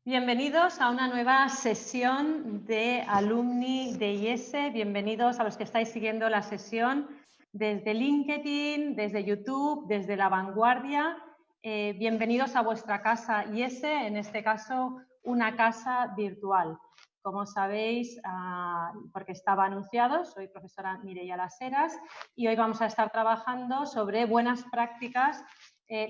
Bienvenidos a una nueva sesión de alumni de IES. Bienvenidos a los que estáis siguiendo la sesión desde LinkedIn, desde YouTube, desde La Vanguardia. Bienvenidos a vuestra casa IES, en este caso una casa virtual. Como sabéis, porque estaba anunciado, soy profesora Mireia Las Heras y hoy vamos a estar trabajando sobre buenas prácticas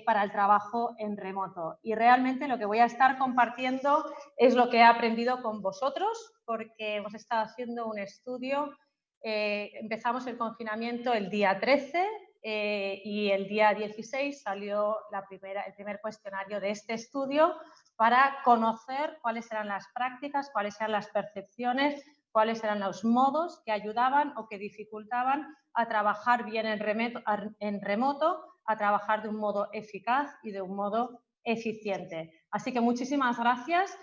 para el trabajo en remoto. Y realmente lo que voy a estar compartiendo es lo que he aprendido con vosotros, porque hemos estado haciendo un estudio. Empezamos el confinamiento el día 13 y el día 16 salió el primer cuestionario de este estudio para conocer cuáles eran las prácticas, cuáles eran las percepciones, cuáles eran los modos que ayudaban o que dificultaban a trabajar bien en remoto, a trabajar de un modo eficaz y de un modo eficiente. Así que muchísimas gracias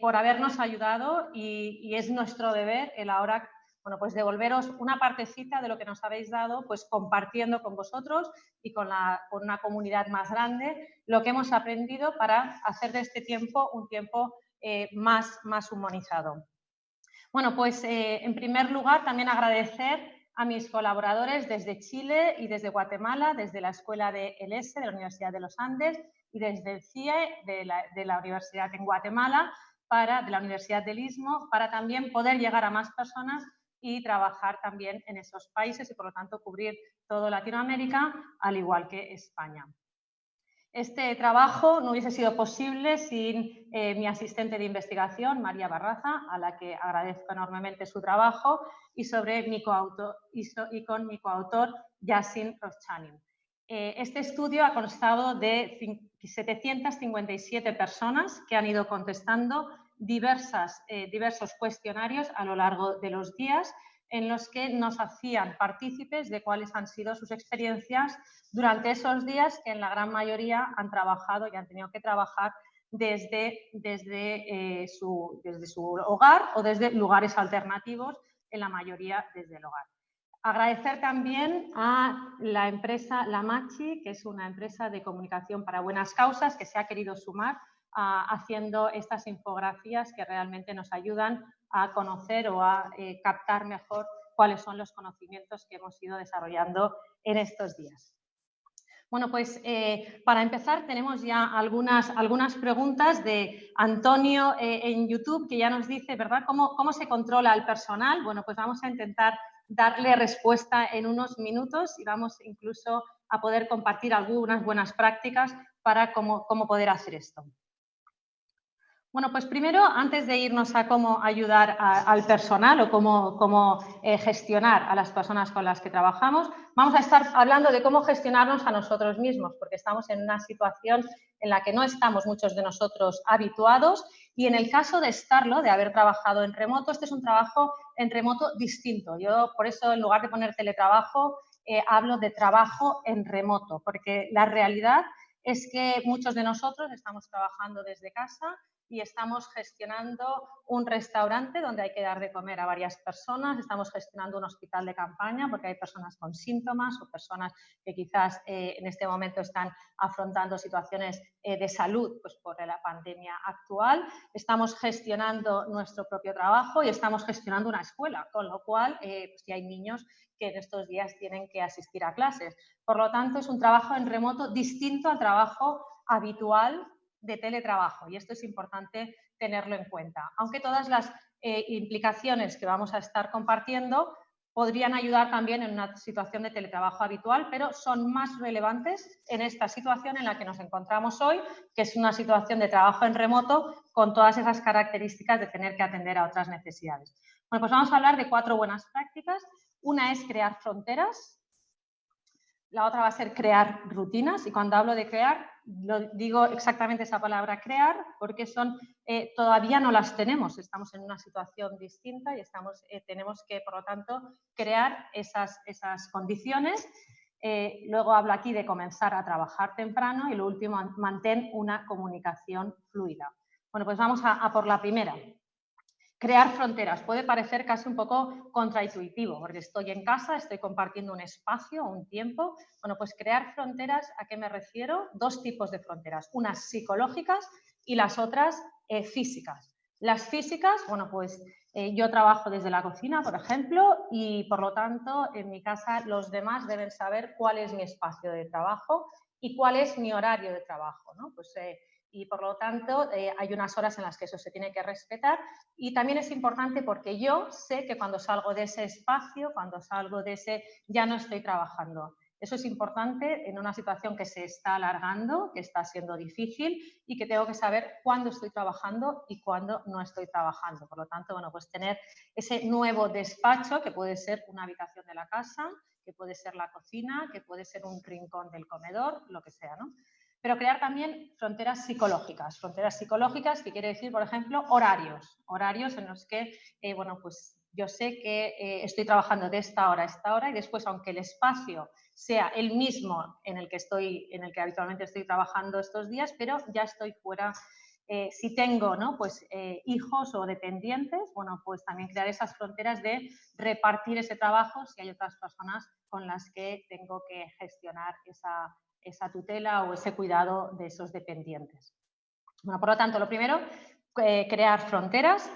por habernos ayudado y es nuestro deber el ahora, bueno, pues devolveros una partecita de lo que nos habéis dado, pues compartiendo con vosotros y con una comunidad más grande lo que hemos aprendido para hacer de este tiempo un tiempo más humanizado. Bueno, pues en primer lugar también agradecer a mis colaboradores desde Chile y desde Guatemala, desde la Escuela de ELS, de la Universidad de los Andes, y desde el CIE, de la Universidad en Guatemala, de la Universidad del Istmo, para también poder llegar a más personas y trabajar también en esos países y, por lo tanto, cubrir toda Latinoamérica, al igual que España. Este trabajo no hubiese sido posible sin mi asistente de investigación, María Barraza, a la que agradezco enormemente su trabajo, y con mi coautor, Yasin Rochanin. Este estudio ha constado de 757 personas que han ido contestando diversos cuestionarios a lo largo de los días, en los que nos hacían partícipes de cuáles han sido sus experiencias durante esos días, que en la gran mayoría han trabajado y han tenido que trabajar desde su hogar o desde lugares alternativos, en la mayoría desde el hogar. Agradecer también a la empresa La Machi, que es una empresa de comunicación para buenas causas, que se ha querido sumar haciendo estas infografías que realmente nos ayudan a conocer o a captar mejor cuáles son los conocimientos que hemos ido desarrollando en estos días. Bueno, pues para empezar tenemos ya algunas preguntas de Antonio en YouTube, que ya nos dice, ¿verdad?, ¿cómo se controla el personal? Bueno, pues vamos a intentar darle respuesta en unos minutos y vamos incluso a poder compartir algunas buenas prácticas para cómo poder hacer esto. Bueno, pues primero, antes de irnos a cómo ayudar al personal o cómo gestionar a las personas con las que trabajamos, vamos a estar hablando de cómo gestionarnos a nosotros mismos, porque estamos en una situación en la que no estamos muchos de nosotros habituados, y en el caso de estarlo, de haber trabajado en remoto, este es un trabajo en remoto distinto. Yo, por eso, en lugar de poner teletrabajo, hablo de trabajo en remoto, porque la realidad es que muchos de nosotros estamos trabajando desde casa y estamos gestionando un restaurante donde hay que dar de comer a varias personas, estamos gestionando un hospital de campaña porque hay personas con síntomas o personas que quizás en este momento están afrontando situaciones de salud, pues por la pandemia actual, estamos gestionando nuestro propio trabajo y estamos gestionando una escuela, con lo cual pues si hay niños que en estos días tienen que asistir a clases. Por lo tanto, es un trabajo en remoto distinto al trabajo habitual de teletrabajo, y esto es importante tenerlo en cuenta. Aunque todas las implicaciones que vamos a estar compartiendo podrían ayudar también en una situación de teletrabajo habitual, pero son más relevantes en esta situación en la que nos encontramos hoy, que es una situación de trabajo en remoto con todas esas características de tener que atender a otras necesidades. Bueno, pues vamos a hablar de 4 buenas prácticas. Una es crear fronteras. La otra va a ser crear rutinas, y cuando hablo de crear, digo exactamente esa palabra crear, porque todavía no las tenemos, estamos en una situación distinta y tenemos que, por lo tanto, crear esas condiciones. Luego hablo aquí de comenzar a trabajar temprano y lo último, mantén una comunicación fluida. Bueno, pues vamos a por la primera. Crear fronteras puede parecer casi un poco contraintuitivo, porque estoy en casa, estoy compartiendo un espacio, un tiempo. Bueno, pues crear fronteras, ¿a qué me refiero? 2 tipos de fronteras, unas psicológicas y las otras físicas. Las físicas, bueno, pues yo trabajo desde la cocina, por ejemplo, y por lo tanto en mi casa los demás deben saber cuál es mi espacio de trabajo y cuál es mi horario de trabajo, ¿no? Pues, y por lo tanto hay unas horas en las que eso se tiene que respetar y también es importante porque yo sé que cuando salgo de ese espacio, cuando salgo de ese, ya no estoy trabajando. Eso es importante en una situación que se está alargando, que está siendo difícil y que tengo que saber cuándo estoy trabajando y cuándo no estoy trabajando. Por lo tanto, bueno, pues tener ese nuevo despacho que puede ser una habitación de la casa, que puede ser la cocina, que puede ser un rincón del comedor, lo que sea, ¿no? Pero crear también fronteras psicológicas que quiere decir, por ejemplo, horarios en los que, bueno, pues yo sé que estoy trabajando de esta hora a esta hora y después, aunque el espacio sea el mismo en el que habitualmente estoy trabajando estos días, pero ya estoy fuera. Si tengo, ¿no? Pues, hijos o dependientes, bueno, pues también crear esas fronteras de repartir ese trabajo si hay otras personas con las que tengo que gestionar esa tutela o ese cuidado de esos dependientes. Bueno, por lo tanto, lo primero, crear fronteras.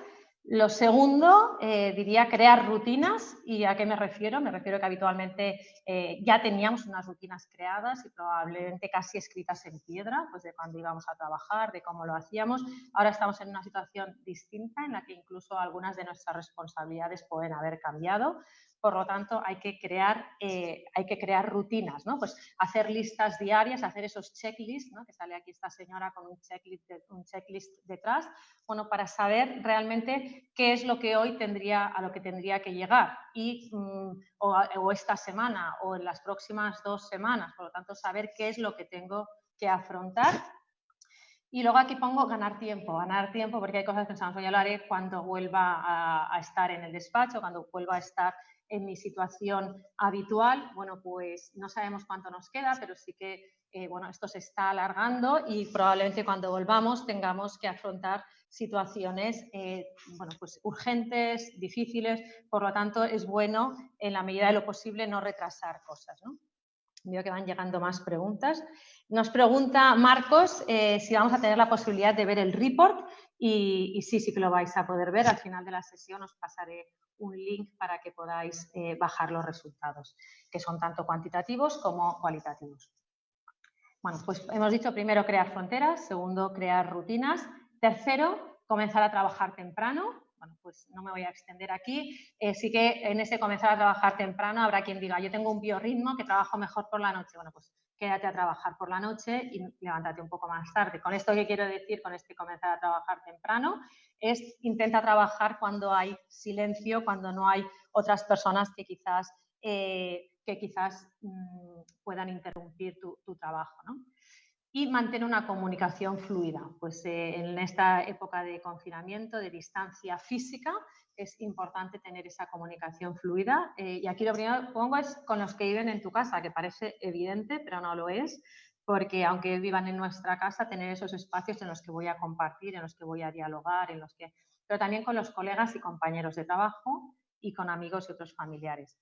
Lo segundo, diría crear rutinas. ¿Y a qué me refiero? Me refiero que habitualmente ya teníamos unas rutinas creadas y probablemente casi escritas en piedra, pues de cuando íbamos a trabajar, de cómo lo hacíamos. Ahora estamos en una situación distinta en la que incluso algunas de nuestras responsabilidades pueden haber cambiado. Por lo tanto, hay que crear rutinas, ¿no? Pues hacer listas diarias, hacer esos checklists, ¿no? Que sale aquí esta señora con un checklist detrás, bueno, para saber realmente qué es lo que hoy a lo que tendría que llegar y, o esta semana o en las próximas 2 semanas. Por lo tanto, saber qué es lo que tengo que afrontar. Y luego aquí pongo ganar tiempo porque hay cosas que pensamos, ya lo haré cuando vuelva a estar en el despacho, cuando vuelva a estar en mi situación habitual. Bueno, pues no sabemos cuánto nos queda, pero sí que bueno, esto se está alargando y probablemente cuando volvamos tengamos que afrontar situaciones bueno, pues urgentes, difíciles. Por lo tanto, es bueno, en la medida de lo posible, no retrasar cosas, ¿no? Veo que van llegando más preguntas. Nos pregunta Marcos si vamos a tener la posibilidad de ver el report y sí que lo vais a poder ver. Al final de la sesión os pasaré un link para que podáis bajar los resultados, que son tanto cuantitativos como cualitativos. Bueno, pues hemos dicho primero crear fronteras, segundo crear rutinas, tercero comenzar a trabajar temprano. Bueno, pues no me voy a extender aquí. Sí que en ese comenzar a trabajar temprano habrá quien diga, yo tengo un biorritmo que trabajo mejor por la noche. Bueno, pues quédate a trabajar por la noche y levántate un poco más tarde. Con esto, ¿qué quiero decir con este comenzar a trabajar temprano? Es intenta trabajar cuando hay silencio, cuando no hay otras personas que quizás puedan interrumpir tu trabajo, ¿no? Y mantener una comunicación fluida. Pues en esta época de confinamiento, de distancia física, es importante tener esa comunicación fluida. Y aquí lo primero que pongo es con los que viven en tu casa, que parece evidente, pero no lo es, porque aunque vivan en nuestra casa, tener esos espacios en los que voy a compartir, en los que voy a dialogar, pero también con los colegas y compañeros de trabajo y con amigos y otros familiares.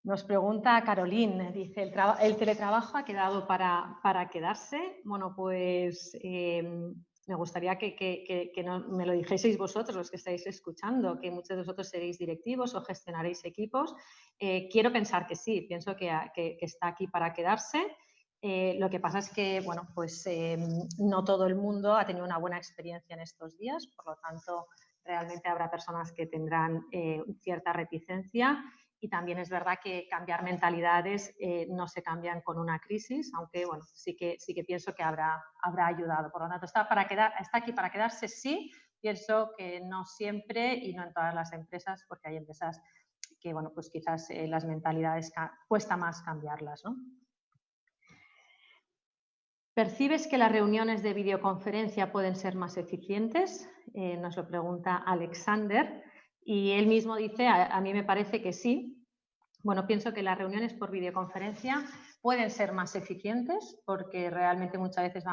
Nos pregunta Caroline, dice, ¿el teletrabajo ha quedado para quedarse? Bueno, pues me gustaría que me lo dijeseis vosotros, los que estáis escuchando, que muchos de vosotros seréis directivos o gestionaréis equipos. Quiero pensar que sí, pienso que está aquí para quedarse. Lo que pasa es que, bueno, pues no todo el mundo ha tenido una buena experiencia en estos días, por lo tanto, realmente habrá personas que tendrán cierta reticencia. Y también es verdad que cambiar mentalidades no se cambian con una crisis, aunque bueno, sí que pienso que habrá ayudado. Por lo tanto, está aquí para quedarse, sí. Pienso que no siempre y no en todas las empresas, porque hay empresas que bueno, pues quizás las mentalidades cuesta más cambiarlas, ¿no? ¿Percibes que las reuniones de videoconferencia pueden ser más eficientes? Nos lo pregunta Alexander. Y él mismo dice, a mí me parece que sí. Bueno, pienso que las reuniones por videoconferencia pueden ser más eficientes porque realmente muchas veces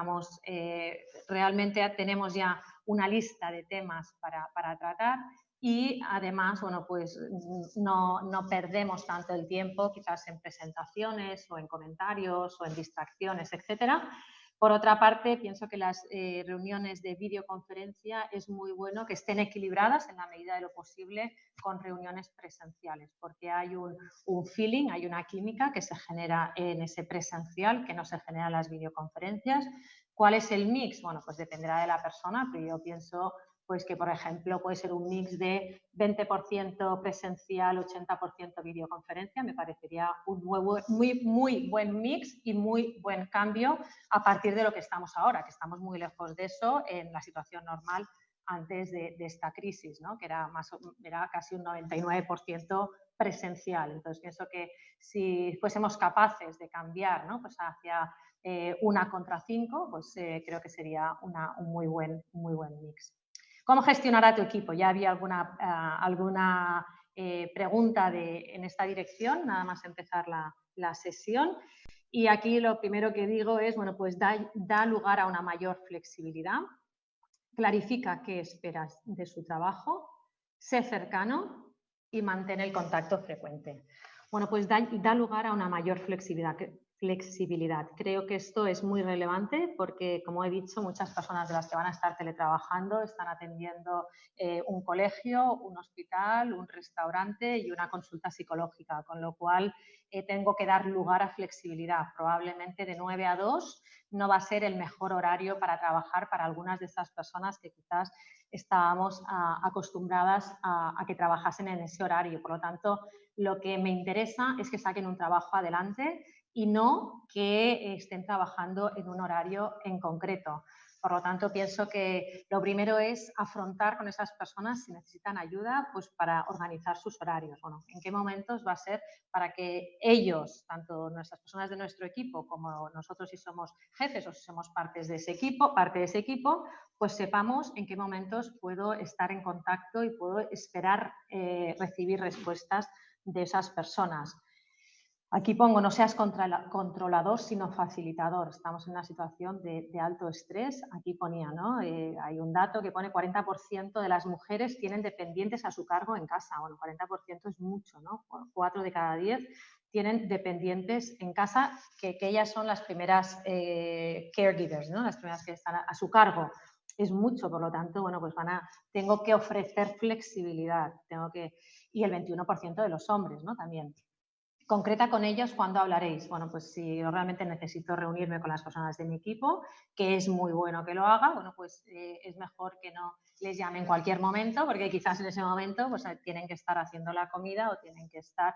realmente tenemos ya una lista de temas para tratar y además, bueno, pues no perdemos tanto el tiempo quizás en presentaciones o en comentarios o en distracciones, etcétera. Por otra parte, pienso que las reuniones de videoconferencia es muy bueno que estén equilibradas en la medida de lo posible con reuniones presenciales, porque hay un feeling, hay una química que se genera en ese presencial que no se genera en las videoconferencias. ¿Cuál es el mix? Bueno, pues dependerá de la persona, pero yo pienso pues que, por ejemplo, puede ser un mix de 20% presencial, 80% videoconferencia. Me parecería un muy buen mix y muy buen cambio a partir de lo que estamos ahora, que estamos muy lejos de eso en la situación normal antes de esta crisis, ¿no? Que era casi un 99% presencial. Entonces, pienso que si fuésemos capaces de cambiar, ¿no? Pues hacia 1:5, pues creo que sería un muy buen mix. ¿Cómo gestionar a tu equipo? Ya había alguna pregunta en esta dirección, nada más empezar la sesión. Y aquí lo primero que digo es, bueno, pues da lugar a una mayor flexibilidad, clarifica qué esperas de su trabajo, sé cercano y mantén el contacto frecuente. Bueno, pues da lugar a una mayor flexibilidad. Creo que esto es muy relevante porque, como he dicho, muchas personas de las que van a estar teletrabajando están atendiendo un colegio, un hospital, un restaurante y una consulta psicológica, con lo cual tengo que dar lugar a flexibilidad. Probablemente de 9 a 2 no va a ser el mejor horario para trabajar para algunas de estas personas que quizás estábamos acostumbradas a que trabajasen en ese horario. Por lo tanto, lo que me interesa es que saquen un trabajo adelante y no que estén trabajando en un horario en concreto. Por lo tanto, pienso que lo primero es afrontar con esas personas si necesitan ayuda, pues para organizar sus horarios. Bueno, en qué momentos va a ser para que ellos, tanto nuestras personas de nuestro equipo como nosotros si somos jefes o si somos parte de ese equipo, pues sepamos en qué momentos puedo estar en contacto y puedo esperar recibir respuestas de esas personas. Aquí pongo, no seas controlador, sino facilitador. Estamos en una situación de alto estrés. Aquí ponía, ¿no? Hay un dato que pone 40% de las mujeres tienen dependientes a su cargo en casa. Bueno, 40% es mucho, ¿no? 4 de cada 10 tienen dependientes en casa, que ellas son las primeras caregivers, ¿no? Las primeras que están a su cargo. Es mucho, por lo tanto, bueno, pues tengo que ofrecer flexibilidad. Y el 21% de los hombres, ¿no? También. Concreta con ellos cuando hablaréis. Bueno, pues si yo realmente necesito reunirme con las personas de mi equipo, que es muy bueno que lo haga, bueno, pues es mejor que no les llame en cualquier momento, porque quizás en ese momento pues tienen que estar haciendo la comida o tienen que estar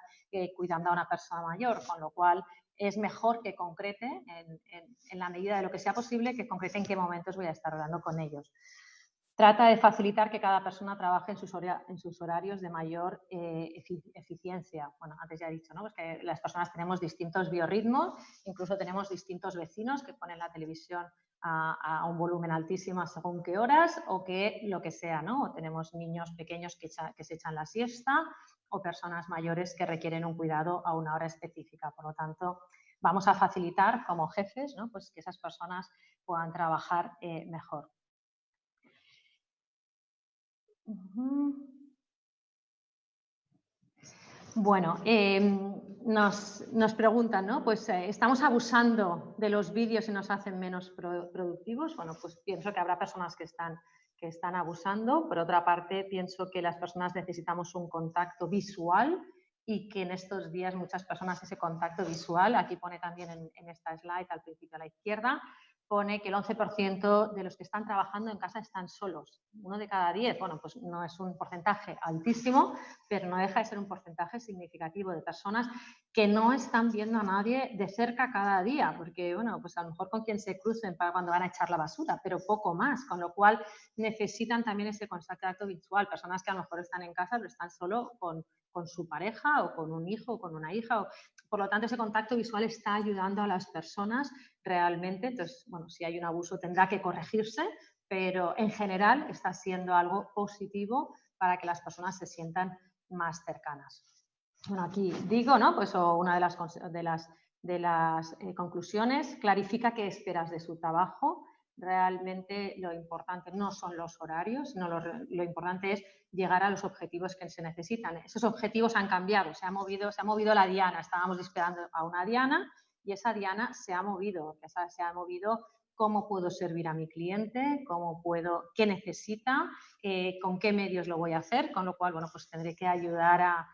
cuidando a una persona mayor, con lo cual es mejor que concrete en la medida de lo que sea posible, que concrete en qué momentos voy a estar hablando con ellos. Trata de facilitar que cada persona trabaje en sus horarios de mayor eficiencia. Bueno, antes ya he dicho, ¿no? Pues que las personas tenemos distintos biorritmos, incluso tenemos distintos vecinos que ponen la televisión a un volumen altísimo según qué horas o que lo que sea, ¿no? O tenemos niños pequeños que se echan la siesta o personas mayores que requieren un cuidado a una hora específica. Por lo tanto, vamos a facilitar como jefes, ¿no? Pues que esas personas puedan trabajar mejor. Bueno, nos preguntan, ¿no? Pues ¿estamos abusando de los vídeos y nos hacen menos productivos? Bueno, pues pienso que habrá personas que están abusando. Por otra parte, pienso que las personas necesitamos un contacto visual y que en estos días muchas personas ese contacto visual, aquí pone también en esta slide al principio a la izquierda, pone que el 11% de los que están trabajando en casa están solos. 1 de cada 10, bueno, pues no es un porcentaje altísimo, pero no deja de ser un porcentaje significativo de personas que no están viendo a nadie de cerca cada día, porque, bueno, pues a lo mejor con quien se crucen para cuando van a echar la basura, pero poco más, con lo cual necesitan también ese contacto visual. Personas que a lo mejor están en casa, pero están solo con su pareja o con un hijo o con una hija. Por lo tanto, ese contacto visual está ayudando a las personas realmente. Entonces, bueno, si hay un abuso tendrá que corregirse, pero en general está siendo algo positivo para que las personas se sientan más cercanas. Bueno, aquí digo, ¿no? Pues una de las conclusiones, clarifica qué esperas de su trabajo. Realmente lo importante no son los horarios, sino lo importante es llegar a los objetivos que se necesitan. Esos objetivos han cambiado, se ha movido la diana. Estábamos esperando a una diana y esa diana se ha movido cómo puedo servir a mi cliente, qué necesita, con qué medios lo voy a hacer, con lo cual, bueno, pues tendré que ayudar a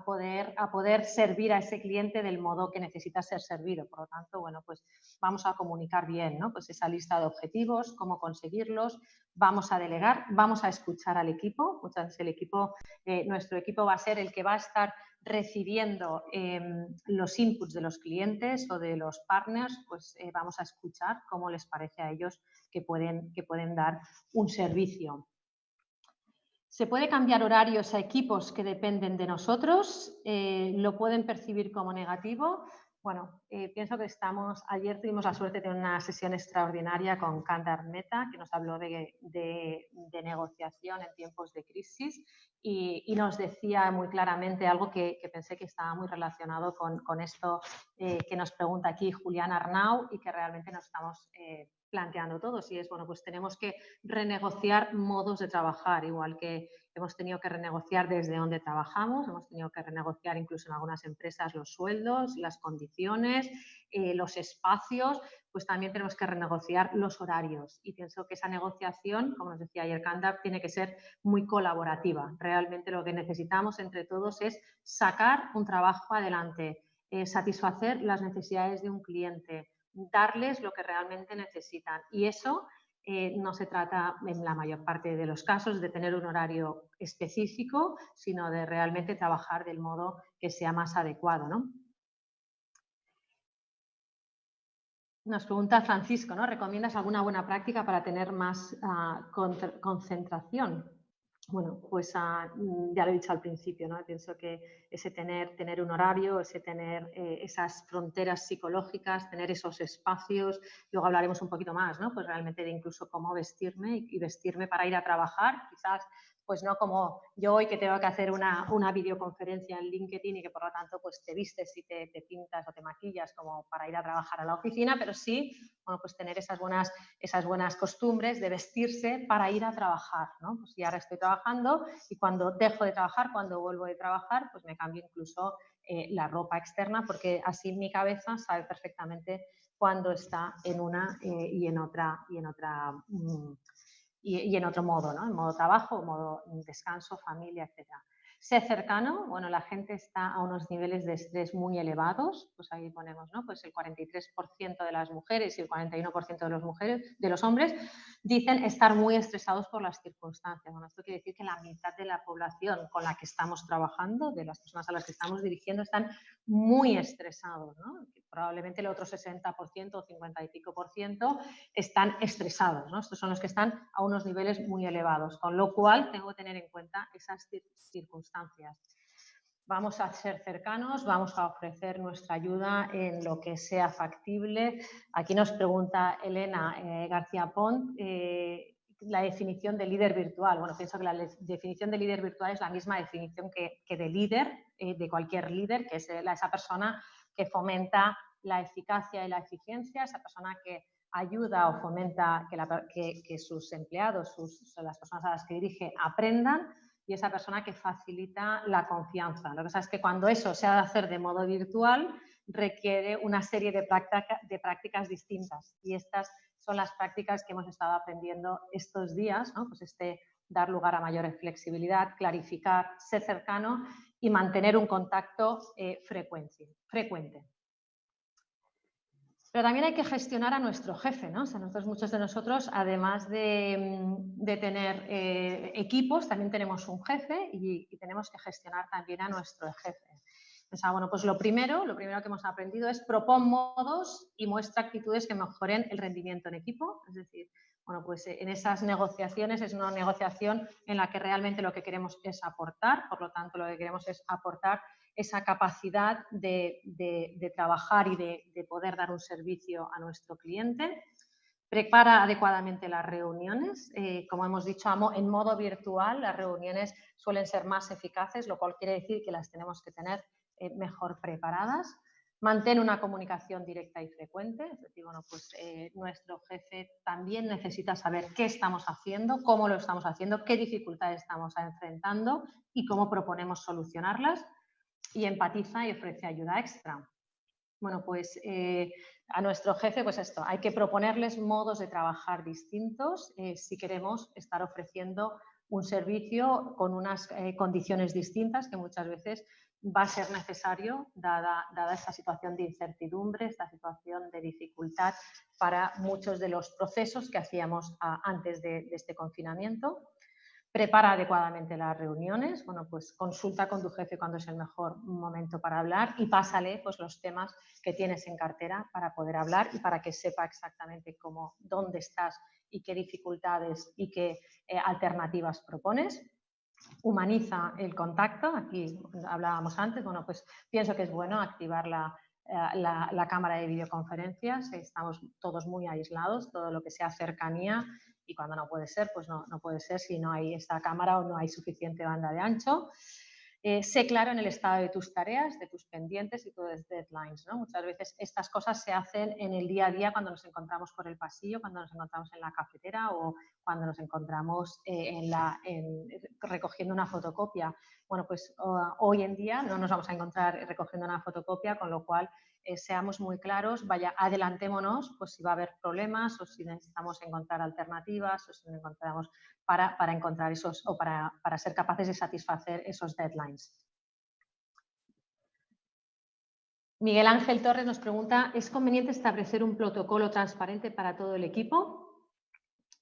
poder servir a ese cliente del modo que necesita ser servido. Por lo tanto, bueno, pues vamos a comunicar bien, ¿no? Pues esa lista de objetivos, cómo conseguirlos, vamos a delegar, vamos a escuchar al equipo. Muchas veces el equipo, nuestro equipo va a ser el que va a estar recibiendo los inputs de los clientes o de los partners, pues vamos a escuchar cómo les parece a ellos que pueden dar un servicio. Se puede cambiar horarios a equipos que dependen de nosotros, lo pueden percibir como negativo. Bueno, pienso que ayer tuvimos la suerte de una sesión extraordinaria con Kandar Mehta, que nos habló de negociación en tiempos de crisis y nos decía muy claramente algo que pensé que estaba muy relacionado con esto que nos pregunta aquí Julián Arnau y que realmente nos estamos planteando todos, y es, bueno, pues tenemos que renegociar modos de trabajar, igual que hemos tenido que renegociar desde donde trabajamos, hemos tenido que renegociar incluso en algunas empresas los sueldos, las condiciones, los espacios, pues también tenemos que renegociar los horarios, y pienso que esa negociación, como nos decía ayer Kandar, tiene que ser muy colaborativa. Realmente lo que necesitamos entre todos es sacar un trabajo adelante, satisfacer las necesidades de un cliente, darles lo que realmente necesitan, y eso no se trata en la mayor parte de los casos de tener un horario específico, sino de realmente trabajar del modo que sea más adecuado, ¿no? Nos pregunta Francisco, ¿no? ¿Recomiendas alguna buena práctica para tener más concentración? Bueno, pues ya lo he dicho al principio, ¿no? Pienso que ese tener un horario, ese tener esas fronteras psicológicas, tener esos espacios, luego hablaremos un poquito más, ¿no? Pues realmente de incluso cómo vestirme y vestirme para ir a trabajar, quizás pues no como yo hoy que tengo que hacer una videoconferencia en LinkedIn y que por lo tanto pues te vistes y te pintas o te maquillas como para ir a trabajar a la oficina, pero sí, bueno, pues tener esas buenas costumbres de vestirse para ir a trabajar, ¿no? Pues si ahora estoy trabajando y cuando dejo de trabajar, cuando vuelvo de trabajar, pues me cambio incluso la ropa externa, porque así mi cabeza sabe perfectamente cuándo está en una y en otro modo, ¿no? En modo trabajo, modo descanso, familia, etcétera. Ser cercano, bueno, la gente está a unos niveles de estrés muy elevados, pues ahí ponemos, ¿no? Pues el 43% de las mujeres y el 41% de los hombres dicen estar muy estresados por las circunstancias. Bueno, esto quiere decir que la mitad de la población con la que estamos trabajando, de las personas a las que estamos dirigiendo, están muy estresados, ¿no? Probablemente el otro 60% o 50 y pico por ciento están estresados, ¿no? Estos son los que están a unos niveles muy elevados, con lo cual tengo que tener en cuenta esas circunstancias. Vamos a ser cercanos, vamos a ofrecer nuestra ayuda en lo que sea factible. Aquí nos pregunta Elena García Pont la definición de líder virtual. Bueno, pienso que la definición de líder virtual es la misma definición que de líder, de cualquier líder, que es esa persona que fomenta la eficacia y la eficiencia, esa persona que ayuda o fomenta que sus empleados, las personas a las que dirige, aprendan, y esa persona que facilita la confianza. Lo que pasa es que cuando eso se ha de hacer de modo virtual, requiere una serie de prácticas distintas, y estas son las prácticas que hemos estado aprendiendo estos días, ¿no? Pues dar lugar a mayor flexibilidad, clarificar, ser cercano y mantener un contacto frecuente. Pero también hay que gestionar a nuestro jefe, ¿no? O sea, muchos de nosotros, además de tener equipos, también tenemos un jefe y tenemos que gestionar también a nuestro jefe. O sea, bueno, pues lo primero que hemos aprendido es propon modos y muestra actitudes que mejoren el rendimiento en equipo. Es decir, bueno, pues en esas negociaciones es una negociación en la que realmente lo que queremos es aportar, por lo tanto lo que queremos es aportar esa capacidad de trabajar y de poder dar un servicio a nuestro cliente. Prepara adecuadamente las reuniones. Como hemos dicho, en modo virtual las reuniones suelen ser más eficaces, lo cual quiere decir que las tenemos que tener mejor preparadas. Mantén una comunicación directa y frecuente, es decir, bueno, pues nuestro jefe también necesita saber qué estamos haciendo, cómo lo estamos haciendo, qué dificultades estamos enfrentando y cómo proponemos solucionarlas. Y empatiza y ofrece ayuda extra. Bueno, pues a nuestro jefe, pues esto, hay que proponerles modos de trabajar distintos si queremos estar ofreciendo un servicio con unas condiciones distintas que muchas veces va a ser necesario dada esta situación de incertidumbre, esta situación de dificultad para muchos de los procesos que hacíamos antes de este confinamiento. Prepara adecuadamente las reuniones, bueno, pues consulta con tu jefe cuándo es el mejor momento para hablar y pásale pues, los temas que tienes en cartera para poder hablar y para que sepa exactamente dónde estás y qué dificultades y qué alternativas propones. Humaniza el contacto, aquí hablábamos antes, bueno, pues pienso que es bueno activar la cámara de videoconferencias, estamos todos muy aislados, todo lo que sea cercanía y cuando no puede ser, pues no puede ser si no hay esta cámara o no hay suficiente banda de ancho. Sé claro en el estado de tus tareas, de tus pendientes y tus deadlines, ¿no? Muchas veces estas cosas se hacen en el día a día cuando nos encontramos por el pasillo, cuando nos encontramos en la cafetera o cuando nos encontramos recogiendo una fotocopia. Bueno, pues hoy en día no nos vamos a encontrar recogiendo una fotocopia, con lo cual seamos muy claros, vaya, adelantémonos pues si va a haber problemas o si necesitamos encontrar alternativas o si encontramos para encontrar esos o para ser capaces de satisfacer esos deadlines. Miguel Ángel Torres nos pregunta, ¿es conveniente establecer un protocolo transparente para todo el equipo?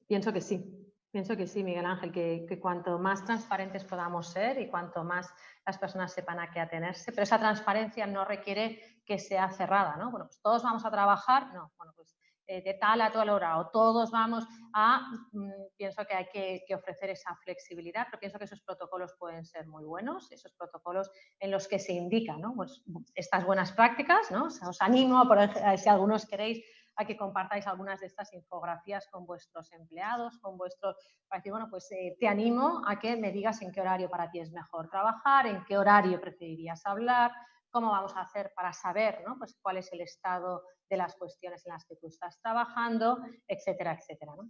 Pienso que sí. Pienso que sí, Miguel Ángel, que cuanto más transparentes podamos ser y cuanto más las personas sepan a qué atenerse, pero esa transparencia no requiere que sea cerrada, ¿no? Bueno, pues todos vamos a trabajar, no, bueno, pues de tal a tal hora o todos vamos pienso que hay que ofrecer esa flexibilidad, pero pienso que esos protocolos pueden ser muy buenos, esos protocolos en los que se indican, ¿no? Pues estas buenas prácticas, ¿no? Os animo, si algunos queréis, a que compartáis algunas de estas infografías con vuestros empleados, con vuestros, para decir, bueno, pues te animo a que me digas en qué horario para ti es mejor trabajar, en qué horario preferirías hablar, cómo vamos a hacer para saber, ¿no? Pues cuál es el estado de las cuestiones en las que tú estás trabajando, etcétera, etcétera, ¿no?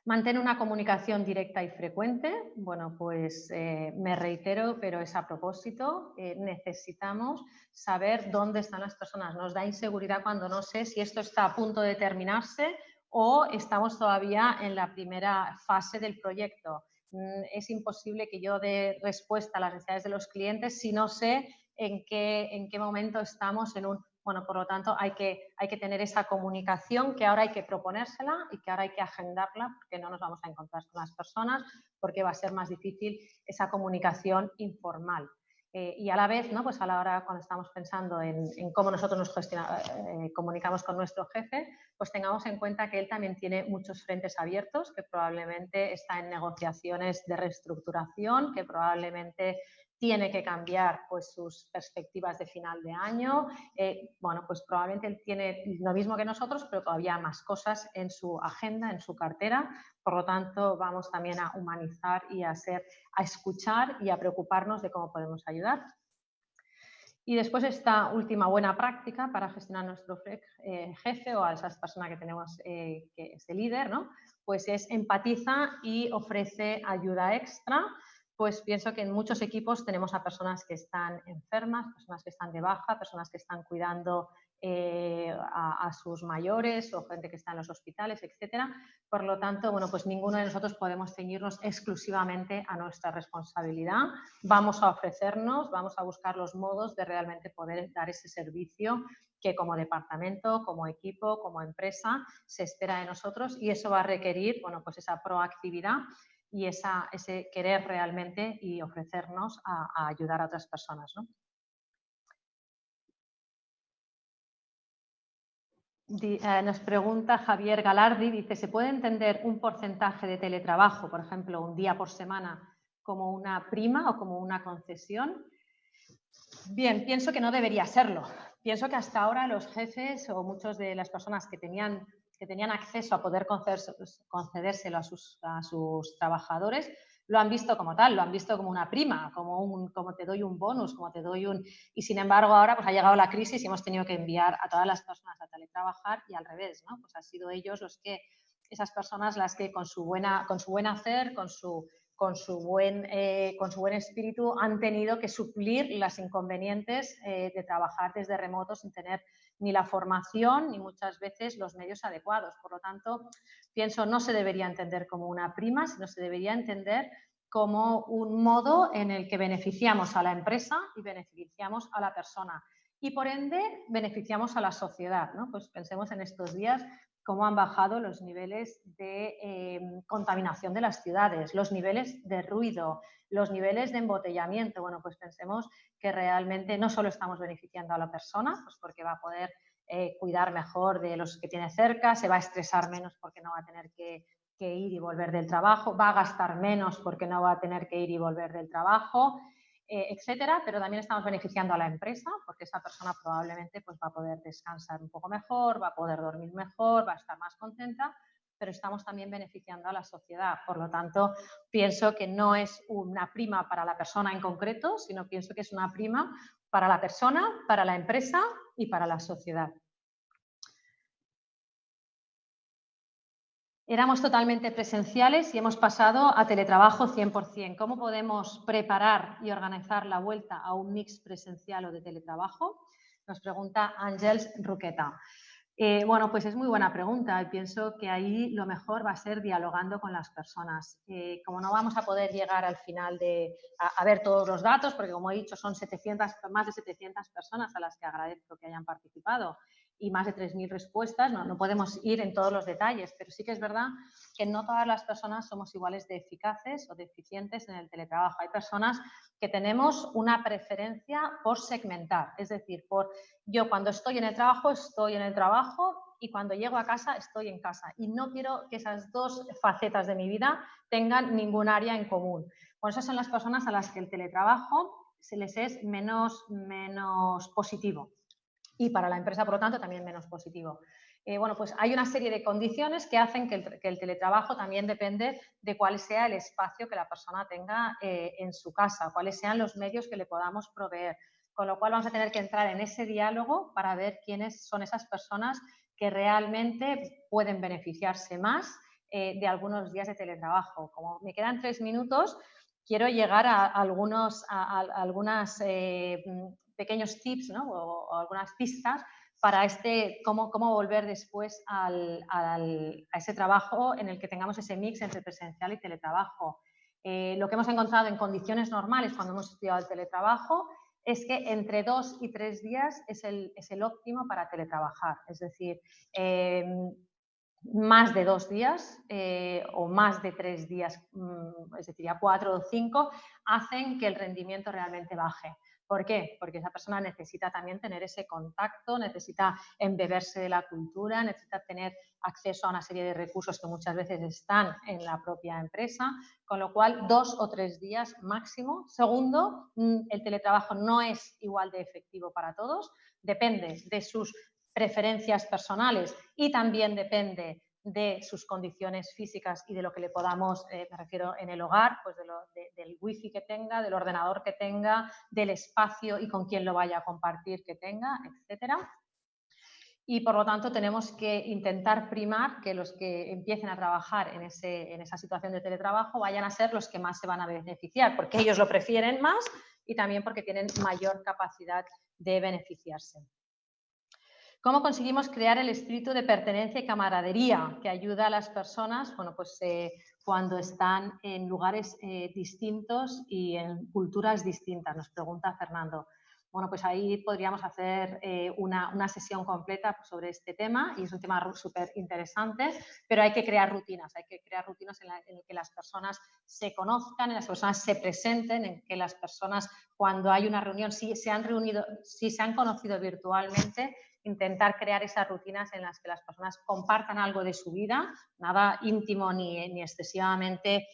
Mantén una comunicación directa y frecuente. Bueno, pues me reitero, pero es a propósito. Necesitamos saber dónde están las personas. Nos da inseguridad cuando no sé si esto está a punto de terminarse o estamos todavía en la primera fase del proyecto. Es imposible que yo dé respuesta a las necesidades de los clientes si no sé en qué momento estamos en un... Bueno, por lo tanto, hay que tener esa comunicación que ahora hay que proponérsela y que ahora hay que agendarla porque no nos vamos a encontrar con las personas, porque va a ser más difícil esa comunicación informal. Y a la vez, ¿no? Pues a la hora cuando estamos pensando en cómo nosotros nos comunicamos con nuestro jefe, pues tengamos en cuenta que él también tiene muchos frentes abiertos, que probablemente está en negociaciones de reestructuración, que probablemente tiene que cambiar pues, sus perspectivas de final de año. Bueno, pues probablemente él tiene lo mismo que nosotros, pero todavía más cosas en su agenda, en su cartera. Por lo tanto, vamos también a humanizar y a escuchar y a preocuparnos de cómo podemos ayudar. Y después esta última buena práctica para gestionar nuestro jefe o a esas personas que tenemos que es el líder, ¿no? Pues es empatiza y ofrece ayuda extra. Pues pienso que en muchos equipos tenemos a personas que están enfermas, personas que están de baja, personas que están cuidando a sus mayores o gente que está en los hospitales, etcétera. Por lo tanto, bueno, pues ninguno de nosotros podemos ceñirnos exclusivamente a nuestra responsabilidad. Vamos a ofrecernos, vamos a buscar los modos de realmente poder dar ese servicio que como departamento, como equipo, como empresa se espera de nosotros y eso va a requerir, bueno, pues esa proactividad y ese querer realmente y ofrecernos a ayudar a otras personas, ¿no? Nos pregunta Javier Galardi, dice, ¿se puede entender un porcentaje de teletrabajo, por ejemplo, un día por semana, como una prima o como una concesión? Bien, pienso que no debería serlo. Pienso que hasta ahora los jefes o muchas de las personas que tenían acceso a poder concedérselo a sus trabajadores lo han visto como tal, lo han visto como una prima, como te doy un bonus, como te doy un... Y sin embargo ahora pues ha llegado la crisis y hemos tenido que enviar a todas las personas a teletrabajar y al revés, ¿no? Pues han sido ellos esas personas las que con su buen hacer, con su con su buen espíritu, han tenido que suplir los inconvenientes de trabajar desde remoto sin tener ni la formación ni muchas veces los medios adecuados. Por lo tanto, pienso, no se debería entender como una prima, sino se debería entender como un modo en el que beneficiamos a la empresa y beneficiamos a la persona. Y por ende, beneficiamos a la sociedad, ¿no? Pues pensemos en estos días cómo han bajado los niveles de contaminación de las ciudades, los niveles de ruido, los niveles de embotellamiento. Bueno, pues pensemos que realmente no solo estamos beneficiando a la persona, pues porque va a poder cuidar mejor de los que tiene cerca, se va a estresar menos porque no va a tener que ir y volver del trabajo, va a gastar menos porque no va a tener que ir y volver del trabajo, etcétera, pero también estamos beneficiando a la empresa porque esa persona probablemente pues, va a poder descansar un poco mejor, va a poder dormir mejor, va a estar más contenta, pero estamos también beneficiando a la sociedad. Por lo tanto, pienso que no es una prima para la persona en concreto, sino pienso que es una prima para la persona, para la empresa y para la sociedad. Éramos totalmente presenciales y hemos pasado a teletrabajo 100%. ¿Cómo podemos preparar y organizar la vuelta a un mix presencial o de teletrabajo? Nos pregunta Ángels Ruqueta. Bueno, pues es muy buena pregunta y pienso que ahí lo mejor va a ser dialogando con las personas. Como no vamos a poder llegar al final a ver todos los datos, porque como he dicho son más de 700 personas a las que agradezco que hayan participado y más de 3.000 respuestas, no podemos ir en todos los detalles, pero sí que es verdad que no todas las personas somos iguales de eficaces o de eficientes en el teletrabajo. Hay personas que tenemos una preferencia por segmentar, es decir, yo cuando estoy en el trabajo y cuando llego a casa estoy en casa y no quiero que esas dos facetas de mi vida tengan ningún área en común. Por eso son las personas a las que el teletrabajo se les es menos positivo y para la empresa, por lo tanto, también menos positivo. Bueno, pues hay una serie de condiciones que hacen que el teletrabajo también depende de cuál sea el espacio que la persona tenga en su casa, cuáles sean los medios que le podamos proveer. Con lo cual vamos a tener que entrar en ese diálogo para ver quiénes son esas personas que realmente pueden beneficiarse más de algunos días de teletrabajo. Como me quedan 3 minutos, quiero llegar a algunas pequeños tips, ¿no? o algunas pistas para cómo volver después a ese trabajo en el que tengamos ese mix entre presencial y teletrabajo. Lo que hemos encontrado en condiciones normales cuando hemos estudiado el teletrabajo es que entre 2 y 3 días es el óptimo para teletrabajar. Es decir, más de 2 días o más de 3 días, es decir, ya 4 o 5, hacen que el rendimiento realmente baje. ¿Por qué? Porque esa persona necesita también tener ese contacto, necesita embeberse de la cultura, necesita tener acceso a una serie de recursos que muchas veces están en la propia empresa, con lo cual 2 o 3 días máximo. Segundo, el teletrabajo no es igual de efectivo para todos, depende de sus preferencias personales y también depende de sus condiciones físicas y de lo que le podamos, me refiero en el hogar, pues del wifi que tenga, del ordenador que tenga, del espacio y con quién lo vaya a compartir que tenga, etcétera. Y por lo tanto tenemos que intentar primar que los que empiecen a trabajar en esa situación de teletrabajo vayan a ser los que más se van a beneficiar, porque ellos lo prefieren más y también porque tienen mayor capacidad de beneficiarse. ¿Cómo conseguimos crear el espíritu de pertenencia y camaradería que ayuda a las personas cuando están en lugares distintos y en culturas distintas? Nos pregunta Fernando. Bueno, pues ahí podríamos hacer una sesión completa sobre este tema y es un tema súper interesante, pero hay que crear rutinas en las que las personas se conozcan, en las que las personas se presenten, en que las personas cuando hay una reunión, si se han conocido virtualmente, intentar crear esas rutinas en las que las personas compartan algo de su vida, nada íntimo ni excesivamente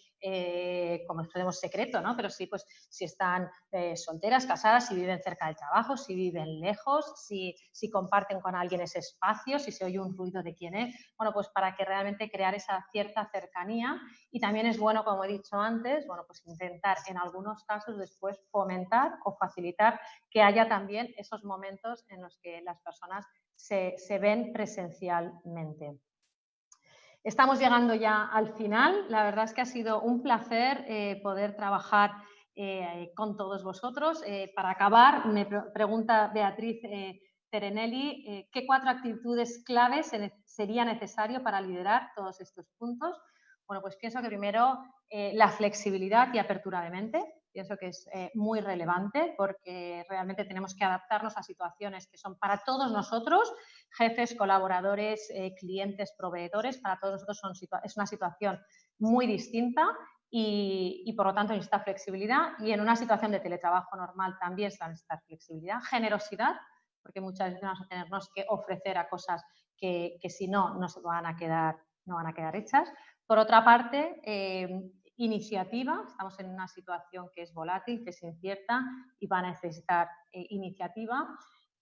como tenemos secreto, ¿no? Pero sí, pues si están solteras, casadas, si viven cerca del trabajo, si viven lejos, si comparten con alguien ese espacio, si se oye un ruido de quién es, bueno, pues para que realmente crear esa cierta cercanía. Y también es bueno, como he dicho antes, bueno, pues intentar en algunos casos después fomentar o facilitar que haya también esos momentos en los que las personas se ven presencialmente. Estamos llegando ya al final. La verdad es que ha sido un placer poder trabajar con todos vosotros. Para acabar, me pregunta Beatriz Terenelli, ¿qué 4 actitudes claves sería necesario para liderar todos estos puntos? Bueno, pues pienso que primero la flexibilidad y apertura de mente. Pienso que es muy relevante porque realmente tenemos que adaptarnos a situaciones que son para todos nosotros, jefes, colaboradores, clientes, proveedores, para todos nosotros es una situación muy distinta y por lo tanto necesita flexibilidad, y en una situación de teletrabajo normal también se va a necesitar flexibilidad, generosidad, porque muchas veces vamos a tenernos que ofrecer a cosas que si no, no se van a quedar, no van a quedar hechas. Por otra parte, iniciativa. Estamos en una situación que es volátil, que es incierta y va a necesitar iniciativa.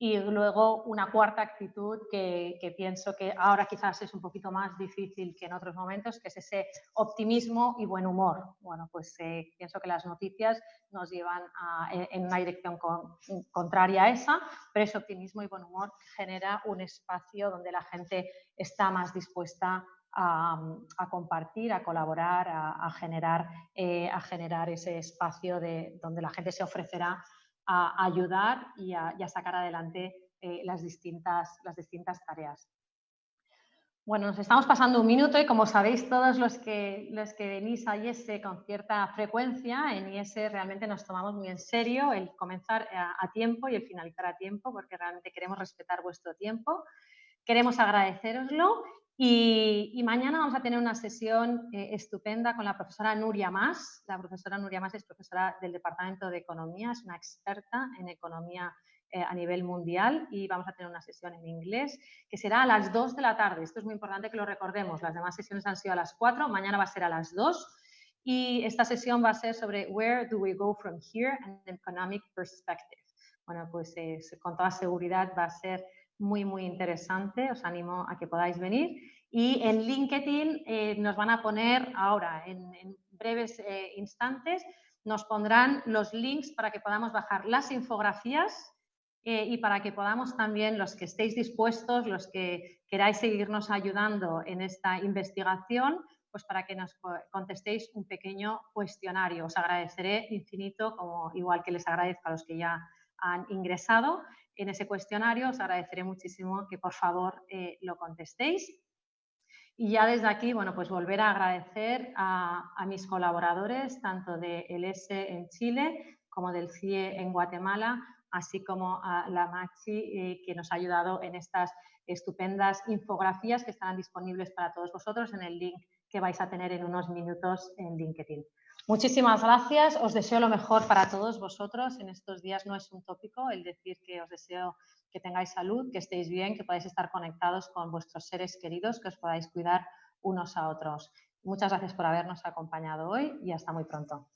Y luego una cuarta actitud que pienso que ahora quizás es un poquito más difícil que en otros momentos, que es ese optimismo y buen humor. Bueno, pues pienso que las noticias nos llevan en una dirección contraria a esa, pero ese optimismo y buen humor genera un espacio donde la gente está más dispuesta a compartir, a colaborar, a generar ese espacio donde la gente se ofrecerá a ayudar y a sacar adelante las distintas tareas. Bueno, nos estamos pasando un minuto y como sabéis todos los que venís a IES con cierta frecuencia, en IES realmente nos tomamos muy en serio el comenzar a tiempo y el finalizar a tiempo, porque realmente queremos respetar vuestro tiempo. Queremos agradeceroslo y mañana vamos a tener una sesión estupenda con la profesora Nuria Mas. La profesora Nuria Mas es profesora del Departamento de Economía, es una experta en economía a nivel mundial, y vamos a tener una sesión en inglés que será a las 2 de la tarde. Esto es muy importante que lo recordemos. Las demás sesiones han sido a las 4, mañana va a ser a las 2. Y esta sesión va a ser sobre Where do we go from here and economic perspective. Bueno, pues con toda seguridad va a ser muy, muy interesante. Os animo a que podáis venir. Y en LinkedIn nos van a poner ahora, en breves instantes, nos pondrán los links para que podamos bajar las infografías y para que podamos también, los que estéis dispuestos, los que queráis seguirnos ayudando en esta investigación, pues para que nos contestéis un pequeño cuestionario. Os agradeceré infinito, como igual que les agradezco a los que ya han ingresado en ese cuestionario, os agradeceré muchísimo que por favor lo contestéis. Y ya desde aquí, bueno, pues volver a agradecer a mis colaboradores, tanto de ELS en Chile como del CIE en Guatemala, así como a la Machi, que nos ha ayudado en estas estupendas infografías que estarán disponibles para todos vosotros en el link que vais a tener en unos minutos en LinkedIn. Muchísimas gracias, os deseo lo mejor para todos vosotros. En estos días no es un tópico el decir que os deseo que tengáis salud, que estéis bien, que podáis estar conectados con vuestros seres queridos, que os podáis cuidar unos a otros. Muchas gracias por habernos acompañado hoy y hasta muy pronto.